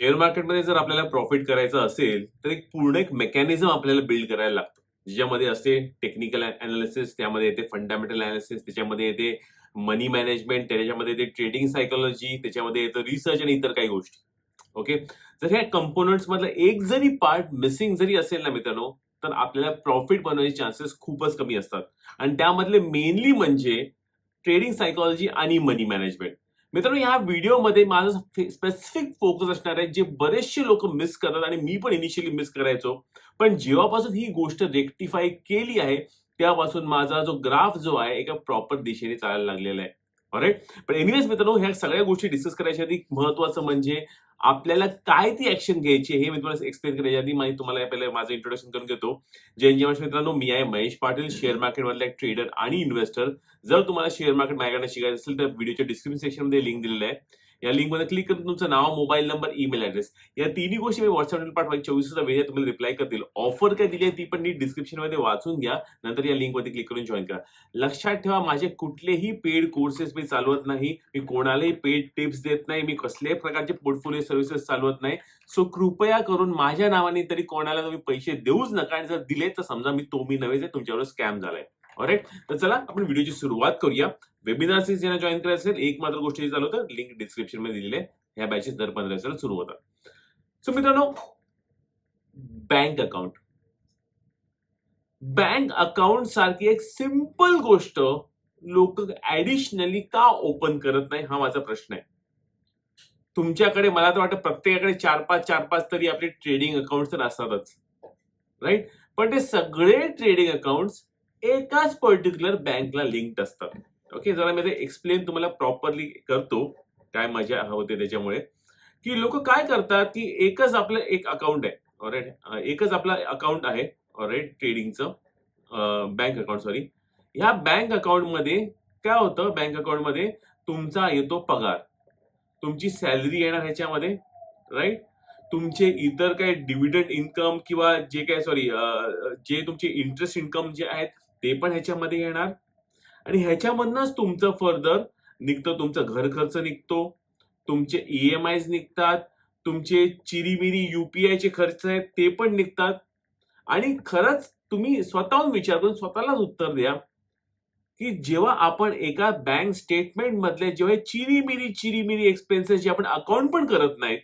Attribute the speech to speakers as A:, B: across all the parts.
A: Share मार्केटमध्ये जर आपल्याला प्रॉफिट करायचं असेल, तर पूर्ण एक मेकॅनिझम आपल्याला बिल्ड करायला लागतं. ज्याच्यामध्ये असते टेक्निकल अनालिसिस, त्यामध्ये येते फंडामेंटल अनालिसिस, त्याच्यामध्ये येते मनी मॅनेजमेंट, त्याच्यामध्ये येते ट्रेडिंग सायकॉलॉजी, त्याच्यामध्ये येतं रिसर्च आणि इतर काही गोष्टी. ओके. जर ह्या कंपोनंट्स मधला एक जरी पार्ट मिसिंग जरी असेल ना मित्रांनो, तर आपल्याला प्रॉफिट बनवण्याचे चान्सेस खूपच कमी असतात. आणि त्यामधले मेनली म्हणजे ट्रेडिंग सायकॉलॉजी आणि मनी मॅनेजमेंट. मित्रांनो, या व्हिडिओमध्ये माझं स्पेसिफिक फोकस असणार आहे, जे बरेचसे लोक मिस करतात आणि मी पण इनिशियली मिस करायचो. पण जेव्हापासून ही गोष्ट रेक्टिफाय केली आहे, तेव्हापासून माझा जो ग्राफ जो आहे एका प्रॉपर दिशेने चालायला लागलेला आहे. ऑलराईट. पण एनिवेज मित्रांनो, ह्या सगळ्या गोष्टी डिस्कस करायच्या आधी महत्वाचं म्हणजे आपल्याला काय ती ऍक्शन घ्यायची हे मी तुम्हाला एक्सप्लेन करायच्या आधी मी तुम्हाला पहिले माझं इंट्रोडक्शन करून घेतो. जय हिंद मित्रांनो, मी आहे महेश पाटील, शेअर मार्केट मधला एक ट्रेडर आणि इन्व्हेस्टर. जर तुम्हाला शेअर मार्केट माझ्याकडे शिकायचं असेल तर व्हिडिओच्या डिस्क्रिप्शन सेक्शन मध्ये लिंक दिलेलं आहे. या लिंक मध्ये क्लिक करून तुमचं नाव, मोबाईल नंबर, ईमेल ऍड्रेस या तिन्ही गोष्टी मी व्हॉट्सअपवर पाठवायची 24 वेळ तुम्हाला रिप्लाय करतील. ऑफर काय दिली आहे ती पण नीट डिस्क्रिप्शन मध्ये वाचून घ्या. नंतर या लिंक मध्ये क्लिक करून जॉईन करा. लक्षात ठेवा, माझे कुठलेही पेड कोर्सेस मी चालवत नाही. मी कोणालाही पेड टिप्स देत नाही. मी कसल्याही प्रकारचे पोर्टफोलिओ सर्व्हिसेस चालवत नाही. सो कृपया करून माझ्या नावाने तरी कोणाला तुम्ही पैसे देऊच नका. आणि जर दिले तर समजा मी नव्हे, तुमच्यावर स्कॅम झालाय. ऑलराईट. तर चला आपण व्हिडिओची सुरुवात करूया. वेबिनार सीरीज ज्यांना जॉईन करायचं असेल, एक मात्र गोष्टी चालू होतं, लिंक डिस्क्रिप्शन मध्ये दिलेली आहे. ह्या बॅचेस दर 15 दिवसाला सुरू होतात. सो मित्रांनो, बँक अकाउंट. बँक अकाउंट सारखी एक सिंपल गोष्ट लोक ऍडिशनली का ओपन करत नाही, हा माझा प्रश्न आहे. तुमच्याकडे मला तर वाटतं प्रत्येकाकडे 4-5 तरी आपले ट्रेडिंग अकाउंट तर असतातच. राईट. पण ते सगळे ट्रेडिंग अकाउंट एकाच पर्टिक्युलर बँकला लिंक्ड असतात. ओके. जरा मी ते एक्सप्लेन तुम्हाला प्रॉपरली करतो, काय मजा होते त्याच्यामुळे. की लोक काय करतात की एकच आपलं एक अकाउंट आहे. ऑलराईट. एकच आपला अकाउंट आहे. ऑलराईट. ट्रेडिंगचं बँक अकाउंट, सॉरी. ह्या बँक अकाउंट मध्ये काय होतं, बँक अकाउंट मध्ये तुमचा येतो पगार, तुमची सॅलरी येणार ह्याच्यामध्ये. राईट. तुमचे इतर काही डिव्हिडंड इन्कम किंवा जे काय, सॉरी, जे तुमचे इंटरेस्ट इन्कम जे आहेत ते पण ह्याच्यामध्ये येणार. आणि ह्याच्यामधनच तुमचं फर्दर निघतं, तुमचं घर खर्च निघतो, तुमचे ईएमआय निघतात, तुमचे चिरीमिरी चे खर्च आहेत ते पण निघतात. आणि खरंच तुम्ही स्वतःहून विचार करून स्वतःलाच उत्तर द्या, की जेव्हा आपण एका बँक स्टेटमेंट मधले जेव्हा चिरीमिरी एक्सपेन्सेस जे आपण अकाउंट पण करत नाहीत,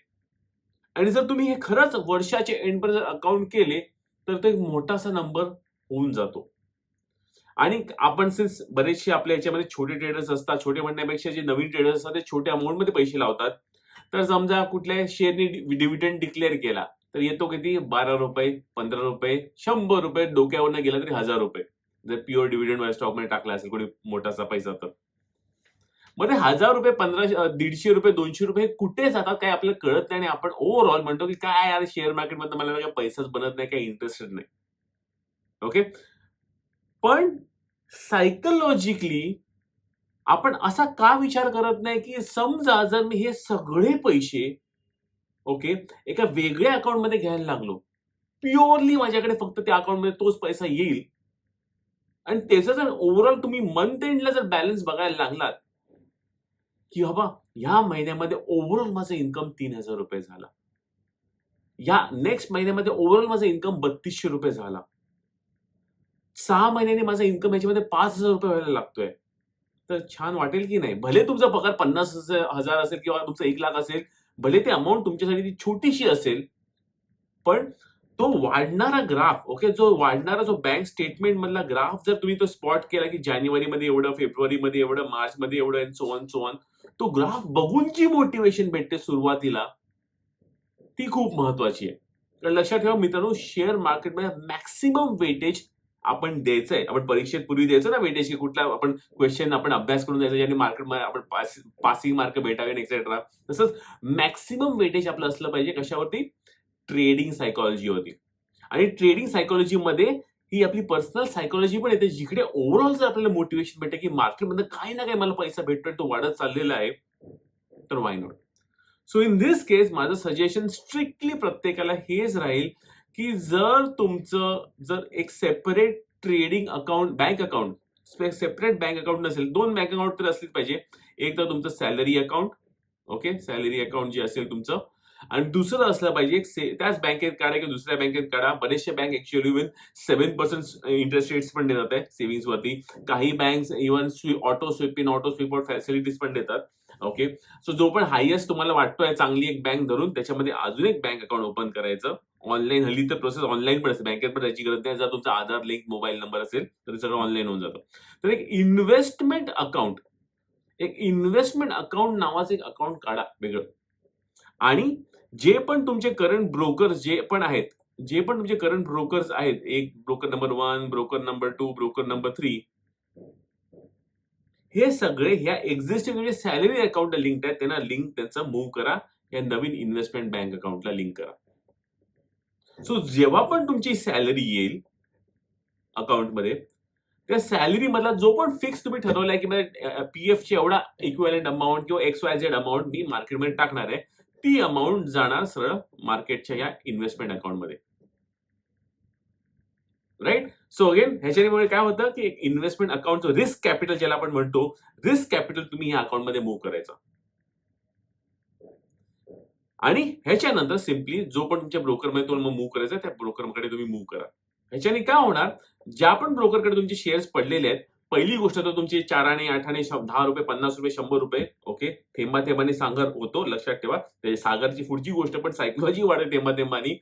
A: आणि जर तुम्ही हे खरंच वर्षाचे एंडपर्यंत अकाउंट केले, तर तो एक मोठासा नंबर होऊन जातो. आणि आपण सिन्स बरेचसे आपल्या याच्यामध्ये छोटे ट्रेडर्स असतात, छोटे म्हणण्यापेक्षा जे नवीन ट्रेडर्स असतात ते छोट्या अमाउंट मध्ये पैसे लावतात. तर समजा कुठल्या शेअरनी डिव्हिडंड डिक्लेअर केला, तर येतो किती, ₹12, ₹15, ₹100 डोक्यावरनं गेला तरी ₹1000. जर प्युअर डिव्हिडंड मध्ये स्टॉक मध्ये टाकला असेल कोणी मोठासा पैसा तर. मग ते ₹1000, 1500, ₹150, ₹200 कुठे जातात काय आपल्याला कळत नाही. आणि आपण ओव्हरऑल म्हणतो की काय यार, शेअर मार्केट मध्ये मला काही पैसाच बनत नाही, काही इंटरेस्टेड नाही. ओके. पण सायकॉलॉजिकली आपण असा का विचार करत नाही, की समजा जर मी हे सगळे पैसे, ओके, एका वेगळ्या अकाउंट मध्ये घ्यायला लागलो, प्युअरली माझ्याकडे फक्त त्या अकाउंट मध्ये तोच पैसा येईल, आणि त्याचा जर ओव्हरऑल तुम्ही मंथ एंडला जर बॅलन्स बघायला लागलात, की बाबा ह्या महिन्यामध्ये ओव्हरऑल माझं इन्कम ₹3000 झाला, या नेक्स्ट महिन्यामध्ये ओव्हरऑल माझं इन्कम ₹3200 झाला, 6 महिन्यांनी माझा इन्कम याच्यामध्ये ₹5000 व्हायला लागतोय, तर छान वाटेल की नाही? भले तुमचा पगार 50,000 असेल किंवा तुमचं 1,00,000 असेल, भले ती अमाउंट तुमच्यासाठी ती छोटीशी असेल, पण तो वाढणारा ग्राफ, ओके, जो बँक स्टेटमेंट मधला ग्राफ जर तुम्ही तो स्पॉट केला, की जानेवारीमध्ये एवढं, फेब्रुवारीमध्ये एवढं, मार्चमध्ये एवढं, and so on so on, तो ग्राफ बघून जी मोटिवेशन भेटते सुरुवातीला, ती खूप महत्वाची आहे. तर लक्षात ठेवा मित्रांनो, शेअर मार्केटमध्ये मॅक्सिमम वेटेज आपण द्यायचंय. आपण परीक्षेत पूर्वी द्यायचं ना वेटेज, की कुठला आपण क्वेश्चन आपण अभ्यास करून द्यायचा, ज्याने मार्केटमध्ये आपण पासिंग मार्क भेटावे एक्सेट्रा. तसंच मॅक्सिमम वेटेज आपलं असलं पाहिजे कशावरती, ट्रेडिंग सायकॉलॉजी होती. आणि ट्रेडिंग सायकॉलॉजी मध्ये ही आपली पर्सनल सायकॉलॉजी पण येते, जिकडे ओव्हरऑल जर आपल्याला मोटिवेशन भेटते, की मार्केटमध्ये काही ना काही मला पैसा भेटतोय, तो वाढत चाललेला आहे, तर why not. So in this case माझं सजेशन स्ट्रिक्टली प्रत्येकाला हेच राहील, की जर एक separate trading account, bank account, separate bank account नसेल, 2 बँक अकाउंट तर असलीच पाहिजे. एक तर तुमचं salary account, okay, salary account जे असेल तुमचं, आणि दुसरं असलं पाहिजे त्याच बँकेत काढा किंवा दुसऱ्या बँकेत काढा. बरेचशा bank actually even 7% interest rates पण देतात आहे सेव्हिंग्स वरती. काही bank even auto sweep in auto sweep out facilities पण देतात. ओके, सो जो पण हायेस्ट तुम्हाला वाटतोय चांगली एक बँक धरून त्याच्यामध्ये अजून एक बँक अकाउंट ओपन करायचं. ऑनलाईन हल्ली तर प्रोसेस ऑनलाईन पण असते, बँकेत पण जायची गरज नाही. जर तुमचा आधार लिंक मोबाईल नंबर असेल तर सगळं ऑनलाईन होऊन जातं. तर एक इन्व्हेस्टमेंट अकाउंट नावाचं एक अकाउंट काढा वेगळं. आणि जे पण तुमचे करंट ब्रोकर्स आहेत, एक broker number 1, broker number 2, broker number 3, हे सगळे ह्या एक्झिस्टिंग म्हणजे सॅलरी अकाउंटला लिंक आहेत, त्यांना लिंक त्यांचं मूव्ह करा, या नवीन इन्व्हेस्टमेंट बँक अकाउंटला लिंक करा. सो जेव्हा पण तुमची सॅलरी येईल अकाउंटमध्ये, त्या सॅलरी मधला जो पण फिक्स तुम्ही ठरवलाय की पीएफ ची एवढा इक्विव्हॅलंट अमाऊंट किंवा XYZ अमाऊंट मी मार्केटमध्ये टाकणार आहे, ती अमाऊंट जाणार सरळ मार्केटच्या या इन्व्हेस्टमेंट अकाउंटमध्ये. राईट. सो अगेन ह्याच्यामुळे काय होतं की एक इन्व्हेस्टमेंट अकाउंटचं रिस्क कॅपिटल ज्याला आपण म्हणतो, रिस्क कॅपिटल तुम्ही ह्या अकाउंटमध्ये मूव्ह करायचं. आणि ह्याच्यानंतर सिम्पली जो पण तुमच्या ब्रोकरमध्ये तुम्हाला मूव्ह करायचा त्या ब्रोकरकडे तुम्ही मूव्ह करा. ह्याच्याने काय होणार, ज्या पण ब्रोकरकडे तुमचे शेअर्स पडलेले आहेत, पहिली गोष्ट तर तुमची 4 आणे 8 आणे 10 रुपये 50 रुपये 100 रुपये. ओके, थेंबा थेंबाने सागर होतो, लक्षात ठेवा. ते सागरची पुढची गोष्ट पण सायकोलॉजी वाढते थेंबा थेंबानी.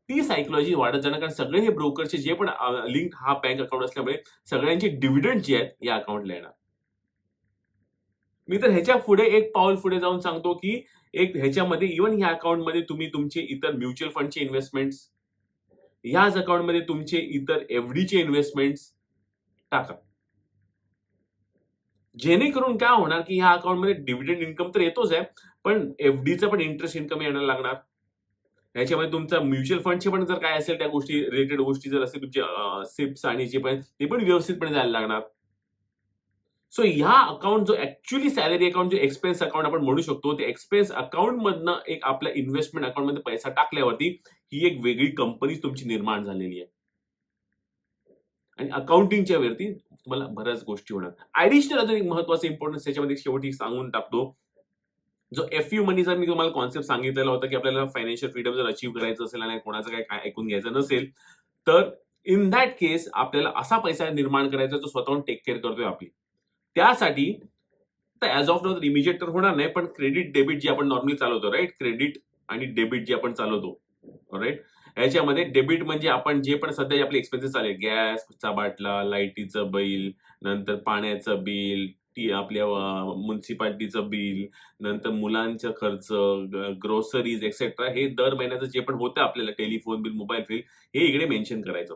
A: ती सायकोलॉजी वाढत जाणार, कारण सगळे हे ब्रोकरचे जे पण लिंक हा बँक अकाउंट असल्यामुळे सगळ्यांचे डिव्हिडंड जे आहेत या अकाउंटला येणार. मी तर ह्याच्या पुढे एक पाऊल पुढे जाऊन सांगतो की एक ह्याच्यामध्ये इव्हन ह्या अकाउंटमध्ये तुम्ही तुमचे इतर म्युच्युअल फंडचे इन्व्हेस्टमेंट्स, ह्याच अकाउंटमध्ये तुमचे इतर एफडीचे इन्व्हेस्टमेंट्स टाका. जेणेकरून काय होणार की ह्या अकाउंटमध्ये डिव्हिडंड इन्कम तर येतोच आहे, पण एफडीचा पण इंटरेस्ट इन्कम येण्याला लागणार. ह्याच्यामध्ये तुमचा म्युच्युअल फंडचे पण जर काय असेल त्या गोष्टी रिलेटेड गोष्टी जर असतील तुमचे सिप्स आणि जे पण ते पण व्यवस्थितपणे जायला लागणार. सो ह्या अकाउंट जो ऍक्च्युअली सॅलरी अकाउंट जो एक्सपेन्स अकाउंट आपण म्हणू शकतो, ते एक्सपेन्स अकाउंट मधनं एक आपल्या इन्व्हेस्टमेंट अकाउंट मध्ये पैसा टाकल्यावरती ही एक वेगळी कंपनी तुमची निर्माण झालेली आहे. आणि अकाउंटिंगच्या वरती तुम्हाला बऱ्याच गोष्टी होणार. ऍडिशनल अजून एक महत्वाचं इम्पॉर्टन्स त्याच्यामध्ये शेवटी सांगून टाकतो. जो FU मनी जर मी तुम्हाला कॉन्सेप्ट सांगितलेला होता की आपल्याला फायनान्शियल फ्रीडम जर अचीव्ह करायचं असेल आणि कोणाचं काय ऐकून घ्यायचं नसेल, तर इन दॅट केस आपल्याला असा पैसा निर्माण करायचा जो स्वतःहून टेक केअर करतोय आपली. त्यासाठी ऍज ऑफ नाउ इमिजिएट तर होणार नाही, पण क्रेडिट डेबिट जे आपण नॉर्मली चालवतो, राईट, क्रेडिट आणि डेबिट जे आपण चालवतो, राईट. याच्यामध्ये डेबिट म्हणजे आपण जे पण सध्या आपले एक्सपेन्सेस आले, गॅसचा बाटला, लाईटीचं बिल, नंतर पाण्याचं बिल, आपल्या म्युन्सिपाल्टीचं बिल, नंतर मुलांचा खर्च, ग्रोसरीज एक्सेट्रा, हे दर महिन्याचं जे पण होतं आपल्याला टेलिफोन बिल, मोबाईल बिल, हे इकडे मेन्शन करायचं.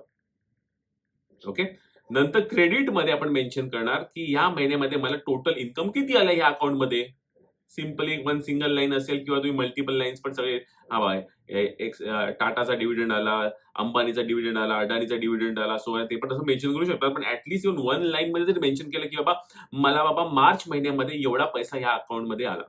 A: ओके, नंतर क्रेडिट मध्ये आपण मेन्शन करणार की या महिन्यामध्ये मला टोटल इन्कम किती आलं ह्या अकाउंट मध्ये. सिम्पली वन सिंगल लाईन असेल किंवा तुम्ही मल्टिपल लाईन्स पण सगळे टाटाचा डिव्हिडंड आला, अंबानीचा डिव्हिडंड आला, अडानीचा डिव्हिडंड आला, सो ते पण तसं मेन्शन करू शकतात. पण ऍटलीस्ट येऊन वन लाईन मध्ये जर मेन्शन केलं की मला मार्च महिन्यामध्ये एवढा पैसा ह्या अकाउंट मध्ये आला.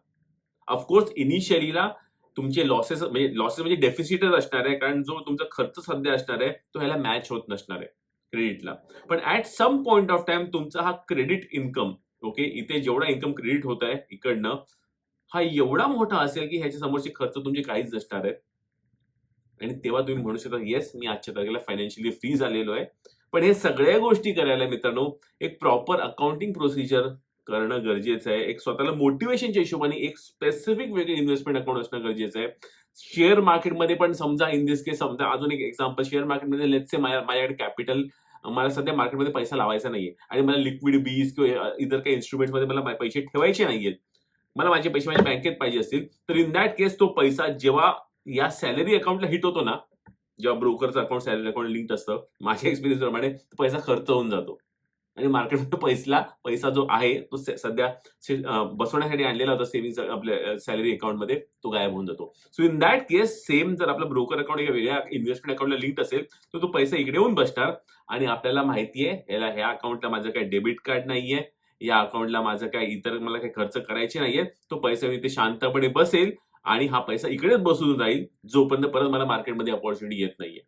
A: ऑफकोर्स इनिशियलीला तुमचे लॉसेस म्हणजे डेफिसिटच असणार आहे, कारण जो तुमचा खर्च सध्या असणार आहे तो ह्याला मॅच होत नसणार आहे क्रेडिटला. पण at some point of time तुमचा हा क्रेडिट इन्कम, ओके, इथे जेवढा इन्कम क्रेडिट होत आहे इकडनं, हा एवढा मोठा असेल की ह्याच्या समोरचे खर्च तुमचे काहीच नसणार आहेत. आणि तेव्हा तुम्ही म्हणू शकता येस, मी आजच्या तारखेला फायनान्शियली फ्री झालेलो आहे. पण हे सगळ्या गोष्टी करायला मित्रांनो एक प्रॉपर अकाउंटिंग प्रोसिजर करणं गरजेचं आहे. एक स्वतःला मोटिवेशनच्या हिशोबाने एक स्पेसिफिक वेगळे इन्व्हेस्टमेंट अकाउंट असणं गरजेचं आहे. शेअर मार्केटमध्ये पण समजा इन दिस केस, समजा अजून एक एक्झाम्पल, शेअर मार्केटमध्ये लेट्स से माझ्याकडे कॅपिटल, मला सध्या मार्केटमध्ये पैसा लावायचा नाहीये आणि मला लिक्विड बीज किंवा इतर काही इन्स्ट्रुमेंट मध्ये मला पैसे ठेवायचे नाहीयेत, मला माझे पैसे माझ्या बँकेत पाहिजे असतील, तर इन दॅट केस तो पैसा जेव्हा या सॅलरी अकाउंटला हिट होतो ना, जेव्हा ब्रोकरचं अकाउंट सॅलरी अकाउंट लिंक असतं, माझ्या एक्सपिरियन्स प्रमाणे पैसा खर्च होऊन जातो आणि मार्केटमध्ये पैसा जो आहे तो सध्या बसवण्यासाठी आणलेला होता सेव्हिंग आपल्या सॅलरी अकाउंटमध्ये, तो गायब होऊन जातो. So in that case same जर आपला ब्रोकर अकाउंट एका वेगळ्या इन्व्हेस्टमेंट अकाउंटला लिंक असेल तर तो पैसा इकडे येऊन बसणार आणि आपल्याला माहितीये ह्या अकाउंटला माझं काही डेबिट कार्ड नाहीये, या अकाउंटला माझं काय इतर मला काही खर्च करायचे नाहीये, तो पैसा इथे शांतपणे बसेल आणि हा पैसा इकडेच बसून राहील जोपर्यंत परत मला मार्केटमध्ये अपॉर्च्युनिटी येत नाहीये.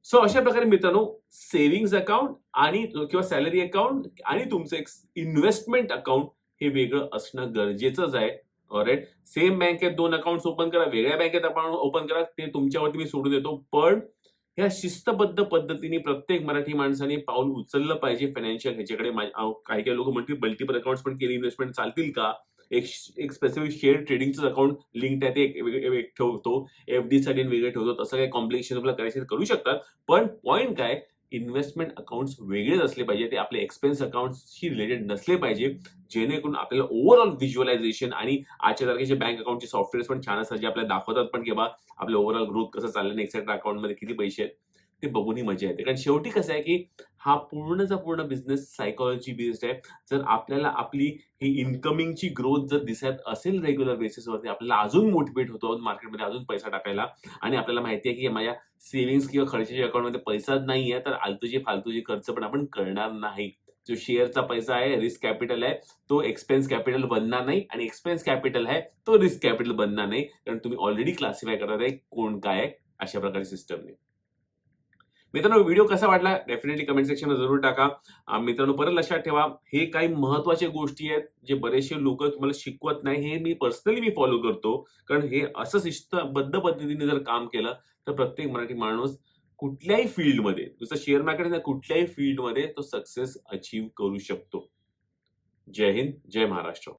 A: सो अशा प्रकारे मित्रांनो सेव्हिंग्स अकाउंट आणि किंवा सॅलरी अकाउंट आणि तुमचं एक इन्व्हेस्टमेंट अकाउंट हे वेगळं असणं गरजेचंच आहे. ऑलराईट. सेम बँकेत 2 अकाउंट्स ओपन करा, वेगळ्या बँकेत अकाउंट ओपन करा, ते तुमच्यावरती मी सोडून देतो. पण ह्या शिस्तबद्ध पद्धतीने प्रत्येक मराठी माणसाने पाऊल उचललं पाहिजे फायनान्शियल ह्याच्याकडे. काही-काही लोकं म्हणतील मल्टिपल अकाउंट्स पण केली इन्व्हेस्टमेंट चालतील का? एक स्पेसिफिक शेअर ट्रेडिंगचं अकाउंट लिंक्ड आहे, ते एक ठेवतो. एफ-डीसाठी वेगळं ठेवतो. तसं काही कॉम्प्लिकेशन आपल्याला करायचं तर करू शकतात. पण पॉइंट काय, इन्व्हेस्टमेंट अकाउंट्स वेगळेच असले पाहिजे. ते आपले एक्सपेन्स अकाउंट्सशी रिलेटेड नसले पाहिजे. जेणेकरून आपल्याला ओव्हरऑल व्हिज्युअलायझेशन आणि आजच्या तारखेचे बँक अकाउंटचे सॉफ्टवेअर्स पण छान असतात, जे आपल्याला दाखवतात पण की बा आपलं ओव्हरऑल ग्रोथ कसं चाललं आणि एक्सेट्रा अकाउंटमध्ये किती पैसे आहेत. ते बघूनही मजा येते. कारण शेवटी कसं आहे, की हा पूर्णचा पूर्ण बिझनेस सायकॉलॉजी बेस्ड आहे. जर आपल्याला आपली ही इन्कमिंगची ग्रोथ जर दिसत असेल रेग्युलर बेसिसवरती, आपल्याला अजून मोटिव्हेट होतो मार्केटमध्ये अजून पैसा टाकायला. आणि आपल्याला माहिती आहे, की माझ्या सेव्हिंग्ज किंवा खर्चाच्या अकाउंटमध्ये पैसाच नाहीये, तर फालतूचे खर्च पण आपण करणार नाही. जो शेअरचा पैसा आहे, रिस्क कॅपिटल आहे, तो एक्सपेन्स कॅपिटल बनणार नाही आणि एक्सपेन्स कॅपिटल आहे, तो रिस्क कॅपिटल बनणार नाही. कारण तुम्ही ऑलरेडी क्लासिफाय करत आहे कोण काय आहे, अशा प्रकारे सिस्टमने. मित्रांनो, व्हिडिओ कसा वाटला डेफिनेटली कमेंट सेक्शनला जरूर टाका. मित्रांनो, परत लक्षात ठेवा, हे काही महत्त्वाच्या गोष्टी आहेत, जे बरेचसे लोकं तुम्हाला शिकवत नाही. हे मी पर्सनली फॉलो करतो. कारण हे असं शिस्तबद्ध पद्धतीने जर काम केलं, तर प्रत्येक मराठी माणूस कुठल्याही फील्डमध्ये, नुसतं शेअर मार्केट नाही, कुठल्याही फील्डमध्ये तो सक्सेस अचीव्ह करू शकतो. जय हिंद, जय महाराष्ट्र.